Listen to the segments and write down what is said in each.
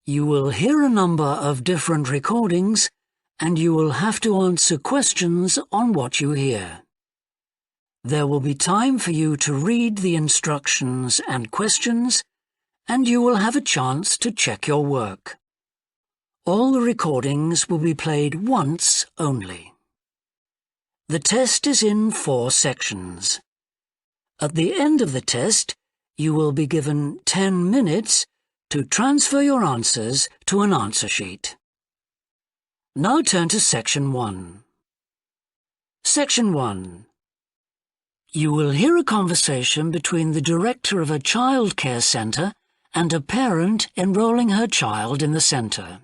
You will hear a number of different recordings and you will have to answer questions on what you hear. There will be time for you to read the instructions and questions, and you will have a chance to check your work. All the recordings will be played once only. The test is in 4 sections. At the end of the test, you will be given 10 minutes to transfer your answers to an answer sheet. Now turn to Section 1. Section 1. You will hear a conversation between the director of a childcare centre and a parent enrolling her child in the centre.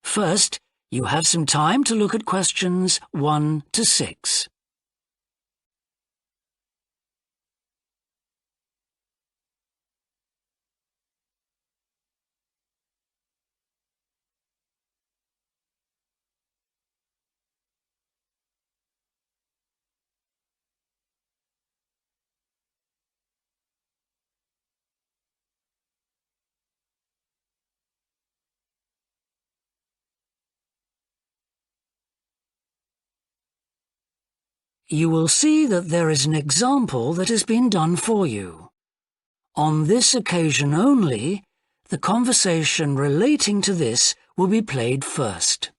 First, you have some time to look at questions 1 to 6. You will see that there is an example that has been done for you. On this occasion only, the conversation relating to this will be played first.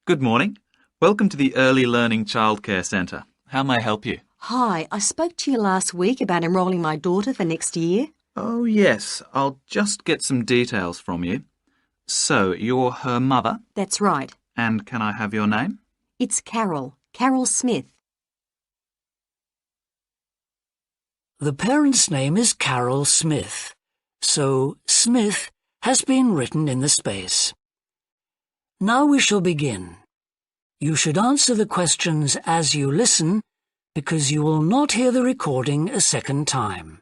Good morning. Welcome to the Early Learning Childcare Centre. How may I help you? Hi, I spoke to you last week about enrolling my daughter for next year. Oh, yes. I'll just get some details from you. So, you're her mother? That's right. And can I have your name? It's Carol Smith. The parent's name is Carol Smith, so Smith has been written in the space. Now we shall begin. You should answer the questions as you listen, because you will not hear the recording a second time.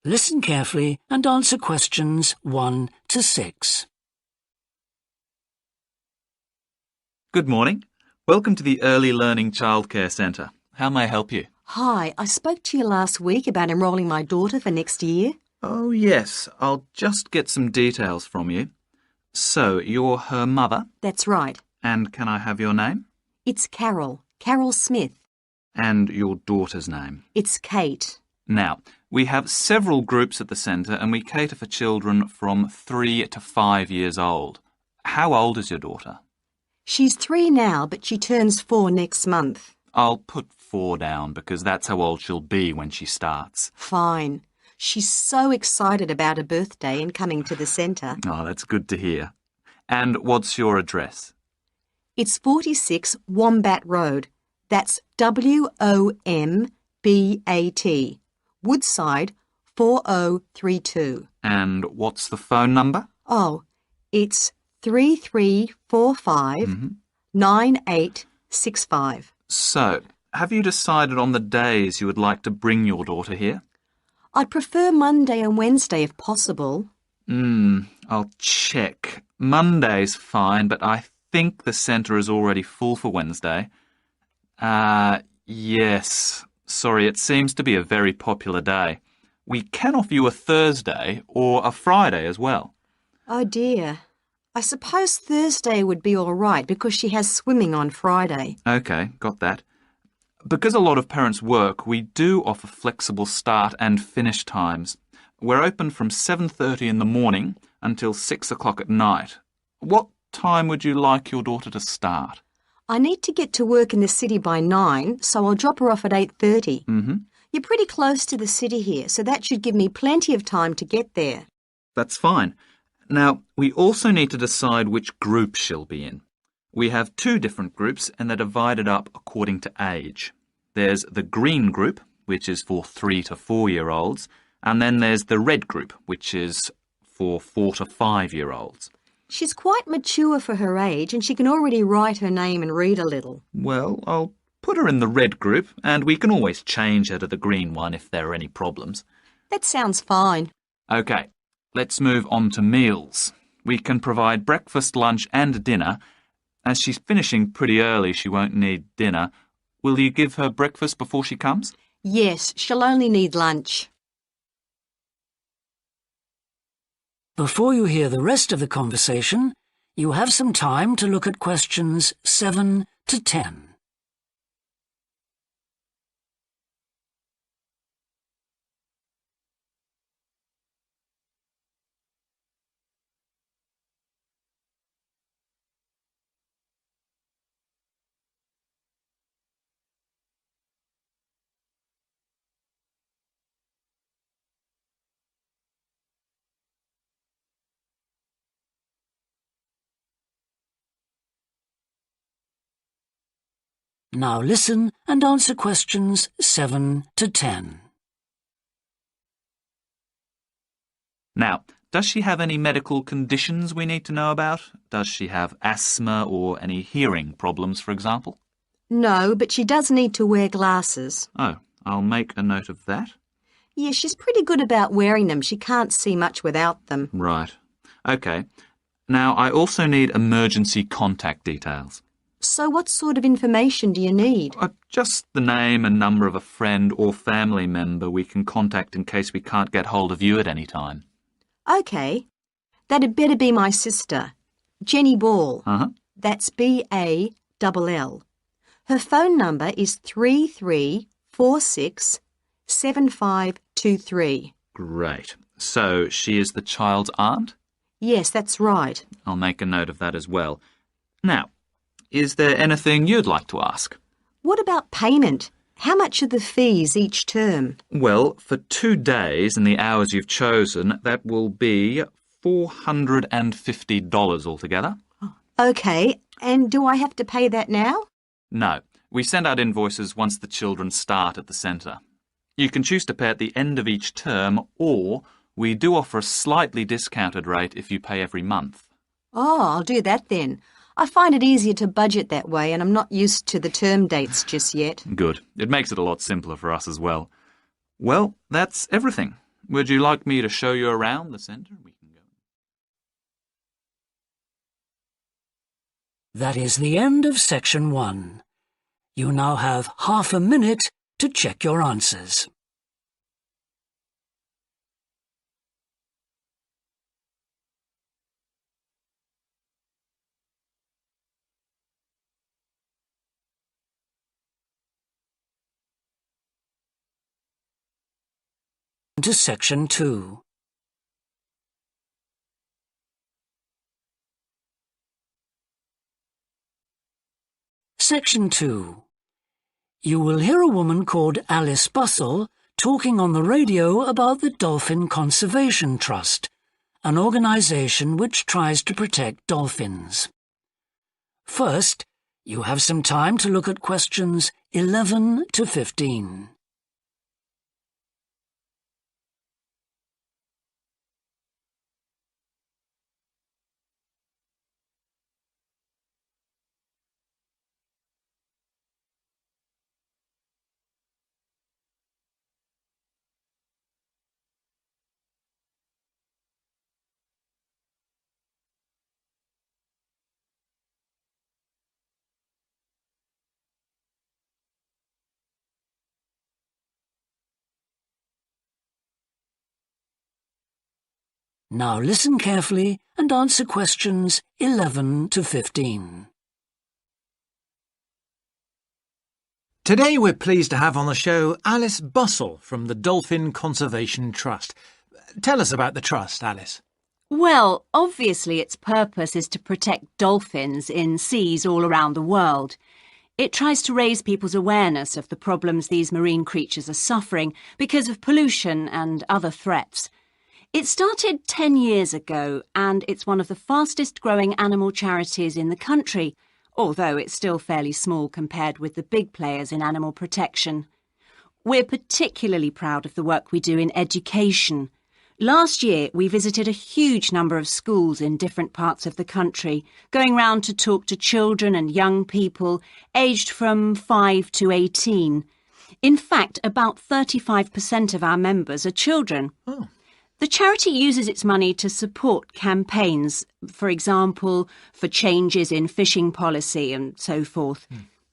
Listen carefully and answer questions 1 to 6. Good morning. Welcome to the Early Learning Childcare Centre. How may I help you? Hi, I spoke to you last week about enrolling my daughter for next year. Oh, yes. I'll just get some details from you. So, you're her mother? That's right. And can I have your name? It's Carol Smith. And your daughter's name? It's Kate. Now, we have several groups at the centre and we cater for children from 3 to 5 years old. How old is your daughter? She's 3 now, but she turns 4 next month. I'll put 4 down because that's how old she'll be when she starts. Fine. She's so excited about her birthday and coming to the centre. Oh, that's good to hear. And what's your address? It's 46 Wombat Road. That's W-O-M-B-A-T. Woodside 4032. And what's the phone number? Oh, it's 3345 9865. So, have you decided on the days you would like to bring your daughter here? I'd prefer Monday and Wednesday if possible. I'll check. Monday's fine, but I think the centre is already full for Wednesday. Yes. Sorry, it seems to be a very popular day. We can offer you a Thursday or a Friday as well. Oh dear. I suppose Thursday would be all right because she has swimming on Friday. OK, got that. Because a lot of parents work, we do offer flexible start and finish times. We're open from 7:30 in the morning until 6 o'clock at night. What time would you like your daughter to start? I need to get to work in the city by 9, so I'll drop her off at 8:30. You're pretty close to the city here, so that should give me plenty of time to get there. That's fine. Now, we also need to decide which group she'll be in. We have 2 different groups and they're divided up according to age. There's the green group, which is for 3 to 4-year-olds, and then there's the red group, which is for 4 to 5-year-olds. She's quite mature for her age and she can already write her name and read a little. Well, I'll put her in the red group and we can always change her to the green one if there are any problems. That sounds fine. OK, let's move on to meals. We can provide breakfast, lunch and dinner. As she's finishing pretty early, she won't need dinner. Will you give her breakfast before she comes? Yes, she'll only need lunch. Before you hear the rest of the conversation, you have some time to look at questions 7 to 10. Now listen and answer questions 7 to 10. Now, does she have any medical conditions we need to know about? Does she have asthma or any hearing problems, for example? No, but she does need to wear glasses. Oh, I'll make a note of that. Yeah, she's pretty good about wearing them. She can't see much without them. Right. OK. Now, I also need emergency contact details. So what sort of information do you need? Just the name and number of a friend or family member we can contact in case we can't get hold of you at any time. OK. That'd better be my sister, Jenny Ball. Uh-huh. That's B-A-L-L. Her phone number is 33467523. Great. So she is the child's aunt? Yes, that's right. I'll make a note of that as well. Now, is there anything you'd like to ask? What about payment? How much are the fees each term? Well, for 2 days and the hours you've chosen, that will be $450 altogether. OK, and do I have to pay that now? No, we send out invoices once the children start at the centre. You can choose to pay at the end of each term, or we do offer a slightly discounted rate if you pay every month. Oh, I'll do that then. I find it easier to budget that way, and I'm not used to the term dates just yet. Good. It makes it a lot simpler for us as well. Well, that's everything. Would you like me to show you around the centre? We can go. That is the end of section 1. You now have half a minute to check your answers. To section 2. Section 2. You will hear a woman called Alice Bustle talking on the radio about the Dolphin Conservation Trust, an organisation which tries to protect dolphins. First, you have some time to look at questions 11 to 15. Now listen carefully and answer questions 11 to 15. Today we're pleased to have on the show Alice Bustle from the Dolphin Conservation Trust. Tell us about the trust, Alice. Well, obviously its purpose is to protect dolphins in seas all around the world. It tries to raise people's awareness of the problems these marine creatures are suffering because of pollution and other threats. It started 10 years ago and it's one of the fastest growing animal charities in the country, although it's still fairly small compared with the big players in animal protection. We're particularly proud of the work we do in education. Last year, we visited a huge number of schools in different parts of the country, going round to talk to children and young people aged from 5 to 18. In fact, about 35% of our members are children. Oh. The charity uses its money to support campaigns, for example, for changes in fishing policy and so forth.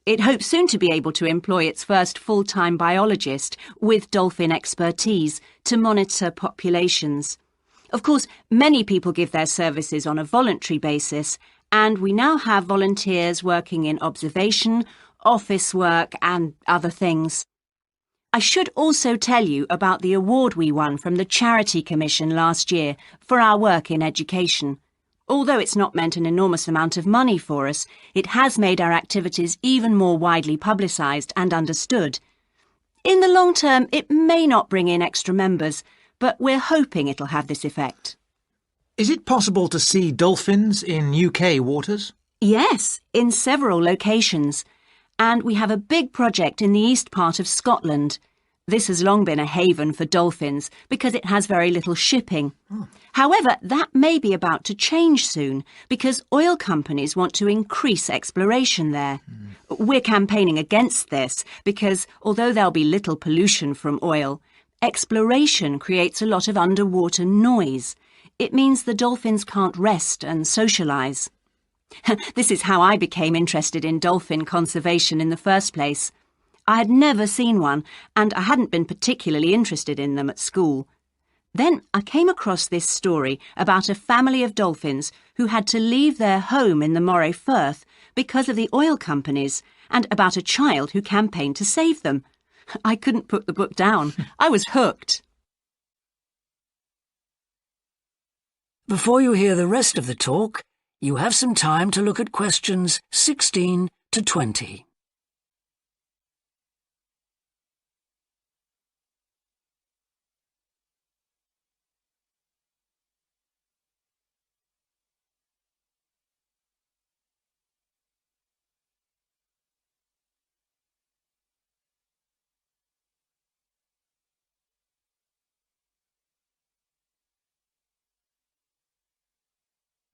It hopes soon to be able to employ its first full-time biologist with dolphin expertise to monitor populations. Of course, many people give their services on a voluntary basis, and we now have volunteers working in observation, office work and other things. I should also tell you about the award we won from the Charity Commission last year for our work in education. Although it's not meant an enormous amount of money for us, it has made our activities even more widely publicised and understood. In the long term, it may not bring in extra members, but we're hoping it'll have this effect. Is it possible to see dolphins in UK waters? Yes, in several locations. And we have a big project in the east part of Scotland. This has long been a haven for dolphins because it has very little shipping. However, that may be about to change soon because oil companies want to increase exploration there. We're campaigning against this because although there'll be little pollution from oil, exploration creates a lot of underwater noise. It means the dolphins can't rest and socialise. This is how I became interested in dolphin conservation in the first place. I had never seen one, and I hadn't been particularly interested in them at school. Then I came across this story about a family of dolphins who had to leave their home in the Moray Firth because of the oil companies, and about a child who campaigned to save them. I couldn't put the book down. I was hooked. Before you hear the rest of the talk, you have some time to look at questions 16 to 20.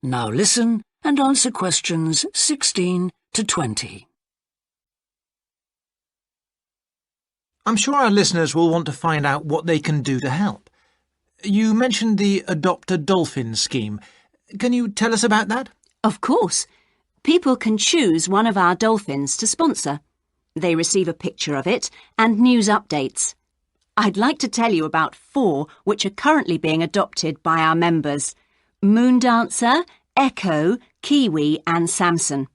Now listen and answer questions 16 to 20. I'm sure our listeners will want to find out what they can do to help. You mentioned the Adopt a Dolphin scheme. Can you tell us about that? Of course. People can choose one of our dolphins to sponsor. They receive a picture of it and news updates. I'd like to tell you about 4 which are currently being adopted by our members: Moondancer, Echo, Kiwi and Samson.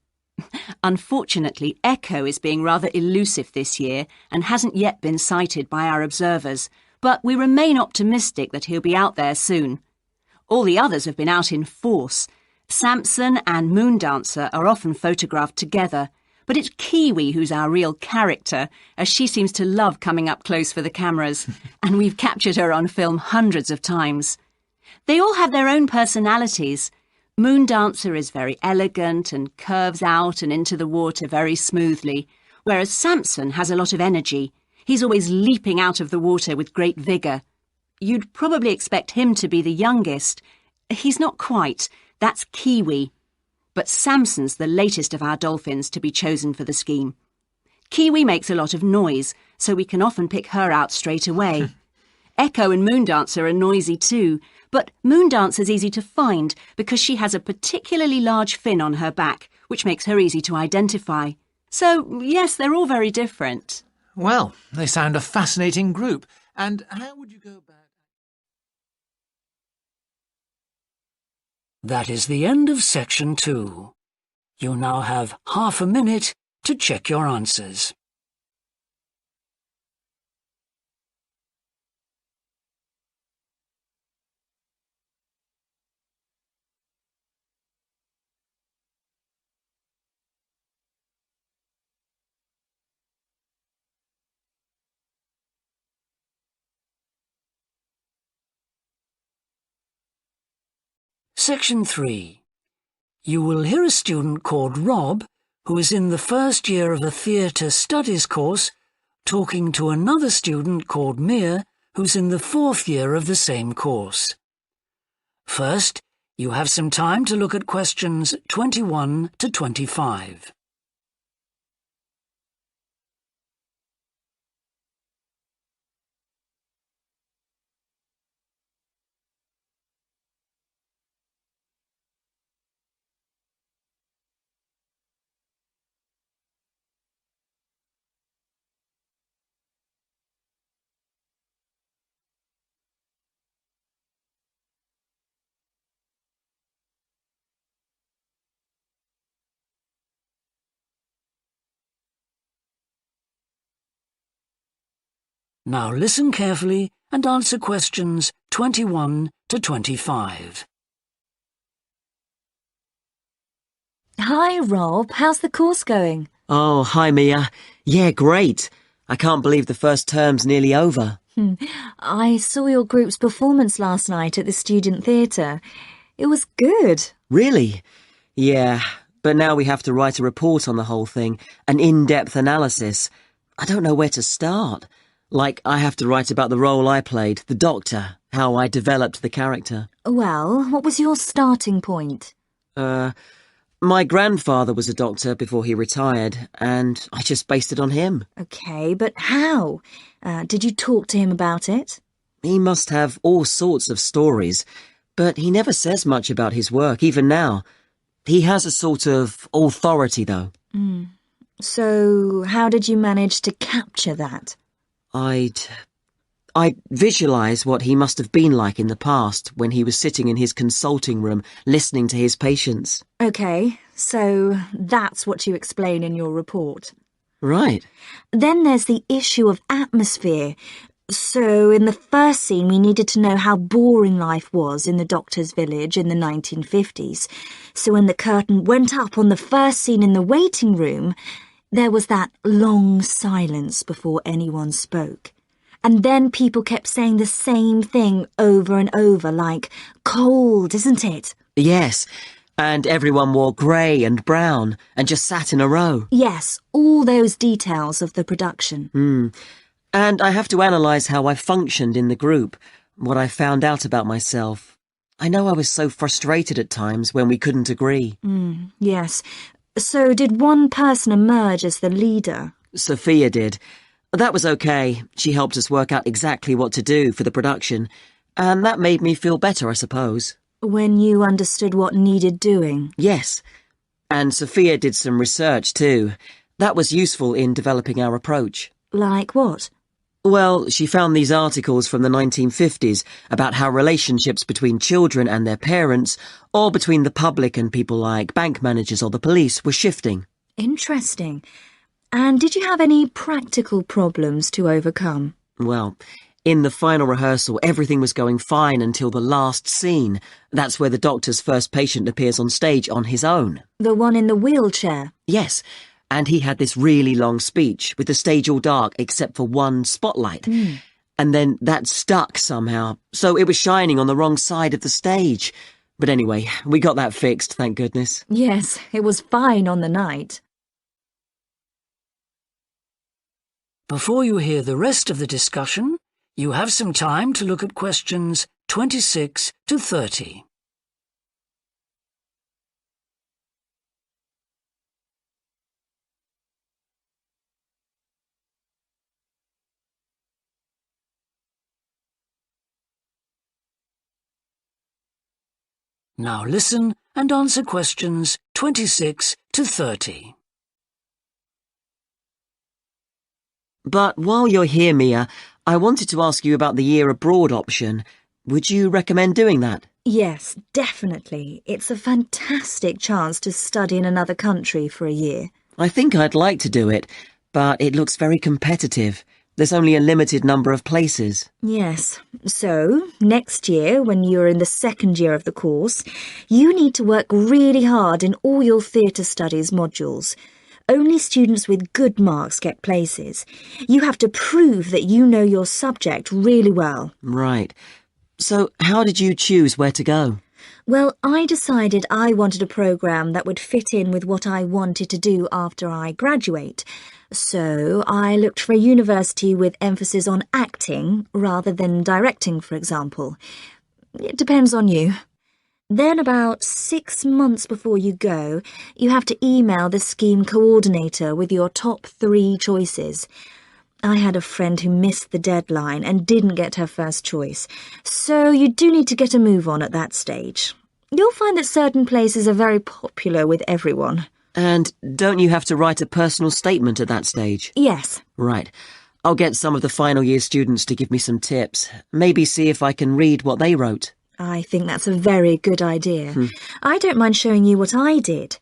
Unfortunately, Echo is being rather elusive this year and hasn't yet been sighted by our observers, but we remain optimistic that he'll be out there soon. All the others have been out in force. Samson and Moondancer are often photographed together, but it's Kiwi who's our real character, as she seems to love coming up close for the cameras, and we've captured her on film hundreds of times. They all have their own personalities. Moondancer is very elegant and curves out and into the water very smoothly, whereas Samson has a lot of energy. He's always leaping out of the water with great vigour. You'd probably expect him to be the youngest. He's not quite. That's Kiwi. But Samson's the latest of our dolphins to be chosen for the scheme. Kiwi makes a lot of noise, so we can often pick her out straight away. Echo and Moondancer are noisy too, but Moondancer's easy to find because she has a particularly large fin on her back, which makes her easy to identify. So, yes, they're all very different. Well, they sound a fascinating group. And how would you go about... That is the end of section 2. You now have half a minute to check your answers. Section 3. You will hear a student called Rob, who is in the first year of a theatre studies course, talking to another student called Mia, who's in the 4th year of the same course. First, you have some time to look at questions 21 to 25. Now listen carefully and answer questions 21 to 25. Hi, Rob. How's the course going? Oh, hi, Mia. Yeah, great. I can't believe the first term's nearly over. I saw your group's performance last night at the student theatre. It was good. Really? Yeah, but now we have to write a report on the whole thing, an in-depth analysis. I don't know where to start. Like, I have to write about the role I played, the doctor, how I developed the character. Well, what was your starting point? My grandfather was a doctor before he retired, and I just based it on him. Okay, but how? Did you talk to him about it? He must have all sorts of stories, but he never says much about his work, even now. He has a sort of authority, though. So, how did you manage to capture that? I'd visualise what he must have been like in the past when he was sitting in his consulting room listening to his patients. Okay, so that's what you explain in your report. Right. Then there's the issue of atmosphere. So in the first scene we needed to know how boring life was in the doctor's village in the 1950s. So when the curtain went up on the first scene in the waiting room, there was that long silence before anyone spoke. And then people kept saying the same thing over and over, like, cold, isn't it? Yes, and everyone wore grey and brown and just sat in a row. Yes, all those details of the production. And I have to analyse how I functioned in the group, what I found out about myself. I know I was so frustrated at times when we couldn't agree. Yes. So did one person emerge as the leader? Sophia did. That was okay. She helped us work out exactly what to do for the production, and that made me feel better, I suppose. When you understood what needed doing? Yes. And Sophia did some research too. That was useful in developing our approach. Like what? Well, she found these articles from the 1950s about how relationships between children and their parents, or between the public and people like bank managers or the police, were shifting. Interesting. And did you have any practical problems to overcome? Well, in the final rehearsal, everything was going fine until the last scene. That's where the doctor's first patient appears on stage on his own. The one in the wheelchair? Yes, and he had this really long speech with the stage all dark except for one spotlight. And then that stuck somehow, so it was shining on the wrong side of the stage. But anyway, we got that fixed, thank goodness. Yes, it was fine on the night. Before you hear the rest of the discussion, you have some time to look at questions 26 to 30. Now listen and answer questions 26 to 30. But while you're here, Mia, I wanted to ask you about the year abroad option. Would you recommend doing that? Yes, definitely. It's a fantastic chance to study in another country for a year. I think I'd like to do it, but it looks very competitive. There's only a limited number of places. Yes. So, next year, when you're in the second year of the course, you need to work really hard in all your theatre studies modules. Only students with good marks get places. You have to prove that you know your subject really well. Right. So how did you choose where to go? Well, I decided I wanted a programme that would fit in with what I wanted to do after I graduate. So I looked for a university with emphasis on acting rather than directing, for example. It depends on you. Then about 6 months before you go, you have to email the scheme coordinator with your top 3 choices. I had a friend who missed the deadline and didn't get her first choice, so you do need to get a move on at that stage. You'll find that certain places are very popular with everyone. And don't you have to write a personal statement at that stage? Yes. Right. I'll get some of the final year students to give me some tips. Maybe see if I can read what they wrote. I think that's a very good idea. I don't mind showing you what I did.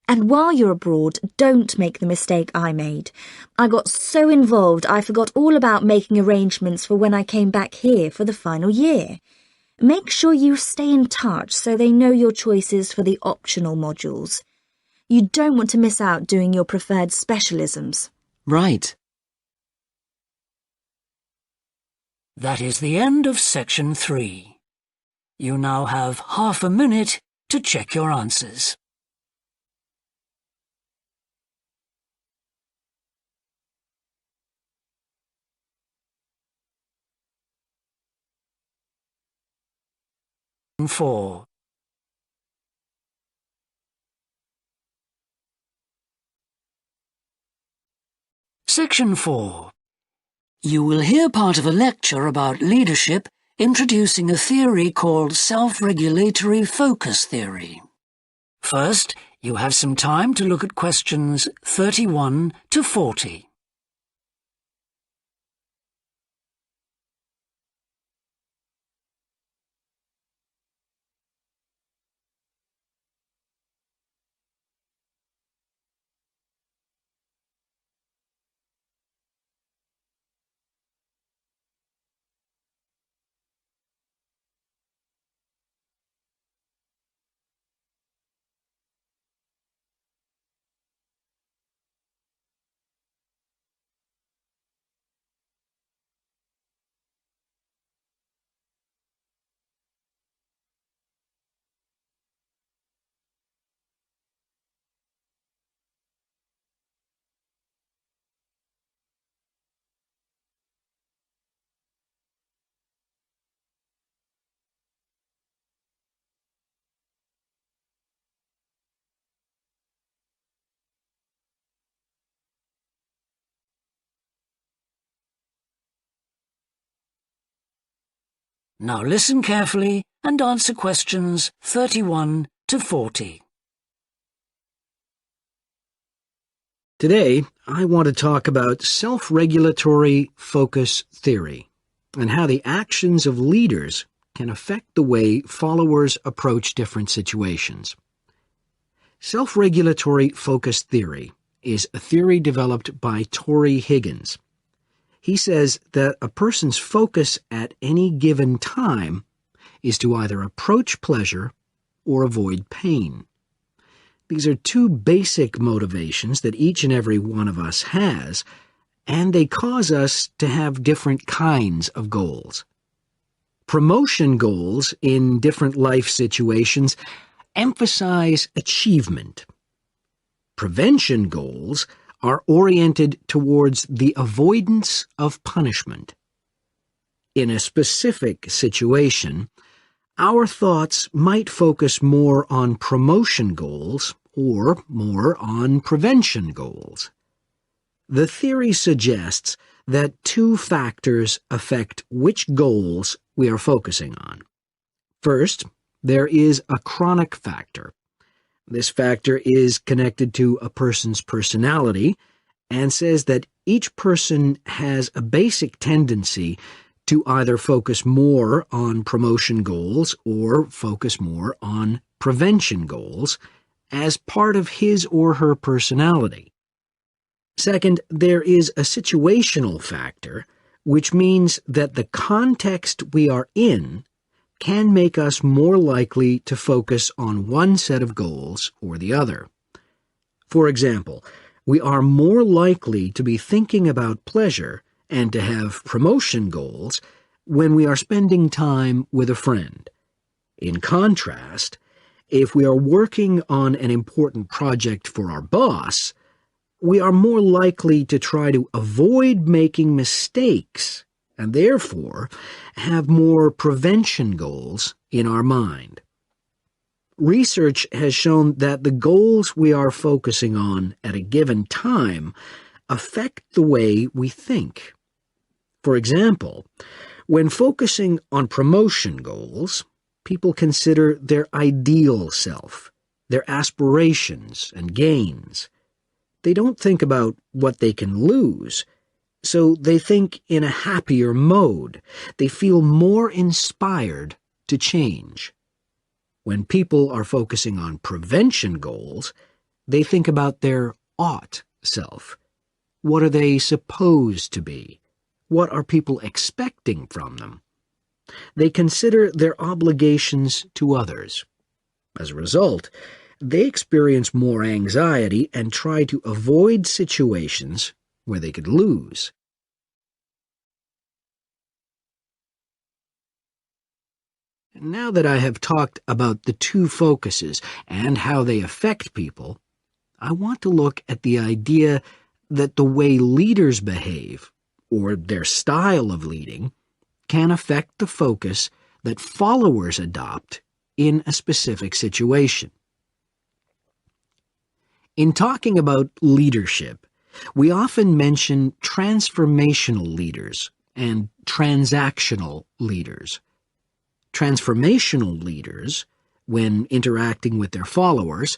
And while you're abroad, don't make the mistake I made. I got so involved I forgot all about making arrangements for when I came back here for the final year. Make sure you stay in touch so they know your choices for the optional modules. You don't want to miss out doing your preferred specialisms. Right. That is the end of section 3. You now have half a minute to check your answers. Section 4. Section 4. You will hear part of a lecture about leadership introducing a theory called self-regulatory focus theory. First, you have some time to look at questions 31 to 40. Now listen carefully and answer questions 31 to 40. Today, I want to talk about self-regulatory focus theory and how the actions of leaders can affect the way followers approach different situations. Self-regulatory focus theory is a theory developed by Torrey Higgins. He says that a person's focus at any given time is to either approach pleasure or avoid pain. These are two basic motivations that each and every one of us has, and they cause us to have different kinds of goals. Promotion goals in different life situations emphasize achievement. Prevention goals are oriented towards the avoidance of punishment. In a specific situation, our thoughts might focus more on promotion goals or more on prevention goals. The theory suggests that two factors affect which goals we are focusing on. First, there is a chronic factor. This factor is connected to a person's personality and says that each person has a basic tendency to either focus more on promotion goals or focus more on prevention goals as part of his or her personality. Second, there is a situational factor, which means that the context we are in can make us more likely to focus on one set of goals or the other. For example, we are more likely to be thinking about pleasure and to have promotion goals when we are spending time with a friend. In contrast, if we are working on an important project for our boss, we are more likely to try to avoid making mistakes and therefore have more prevention goals in our mind. Research has shown that the goals we are focusing on at a given time affect the way we think. For example, when focusing on promotion goals, people consider their ideal self, their aspirations and gains. They don't think about what they can lose, so they think in a happier mode. They feel more inspired to change. When people are focusing on prevention goals, they think about their ought self. What are they supposed to be? What are people expecting from them? They consider their obligations to others. As a result, they experience more anxiety and try to avoid situations where they could lose. Now that I have talked about the two focuses and how they affect people, I want to look at the idea that the way leaders behave, or their style of leading, can affect the focus that followers adopt in a specific situation. In talking about leadership, we often mention transformational leaders and transactional leaders. Transformational leaders, when interacting with their followers,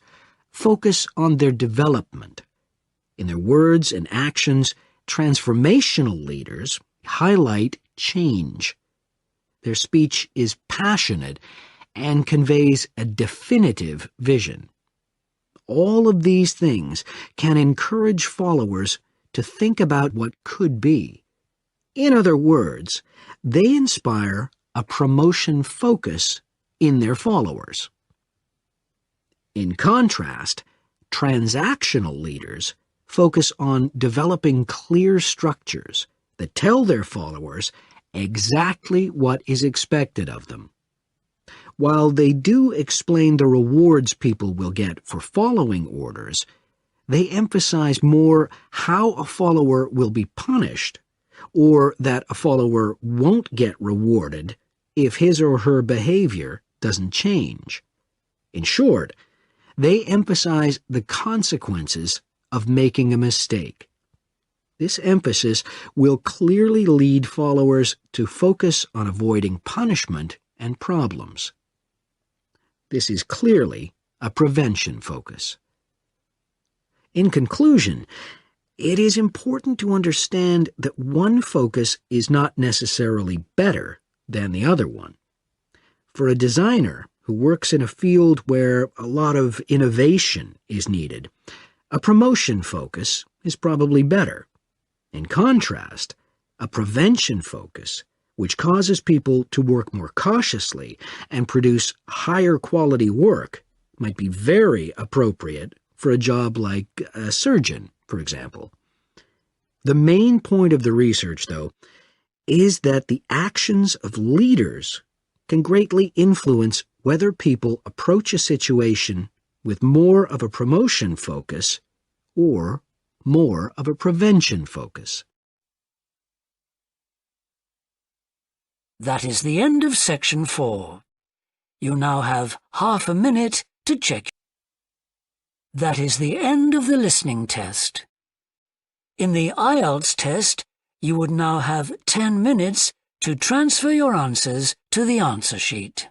focus on their development. In their words and actions, transformational leaders highlight change. Their speech is passionate and conveys a definitive vision. All of these things can encourage followers to think about what could be. In other words, they inspire a promotion focus in their followers. In contrast, transactional leaders focus on developing clear structures that tell their followers exactly what is expected of them. While they do explain the rewards people will get for following orders, they emphasize more how a follower will be punished, or that a follower won't get rewarded if his or her behavior doesn't change. In short, they emphasize the consequences of making a mistake. This emphasis will clearly lead followers to focus on avoiding punishment and problems. This is clearly a prevention focus. In conclusion, it is important to understand that one focus is not necessarily better than the other one. For a designer who works in a field where a lot of innovation is needed, a promotion focus is probably better. In contrast, a prevention focus, which causes people to work more cautiously and produce higher quality work, might be very appropriate for a job like a surgeon, for example. The main point of the research, though, is that the actions of leaders can greatly influence whether people approach a situation with more of a promotion focus or more of a prevention focus. That is the end of section 4. You now have half a minute to check. That is the end of the listening test. In the IELTS test, you would now have 10 minutes to transfer your answers to the answer sheet.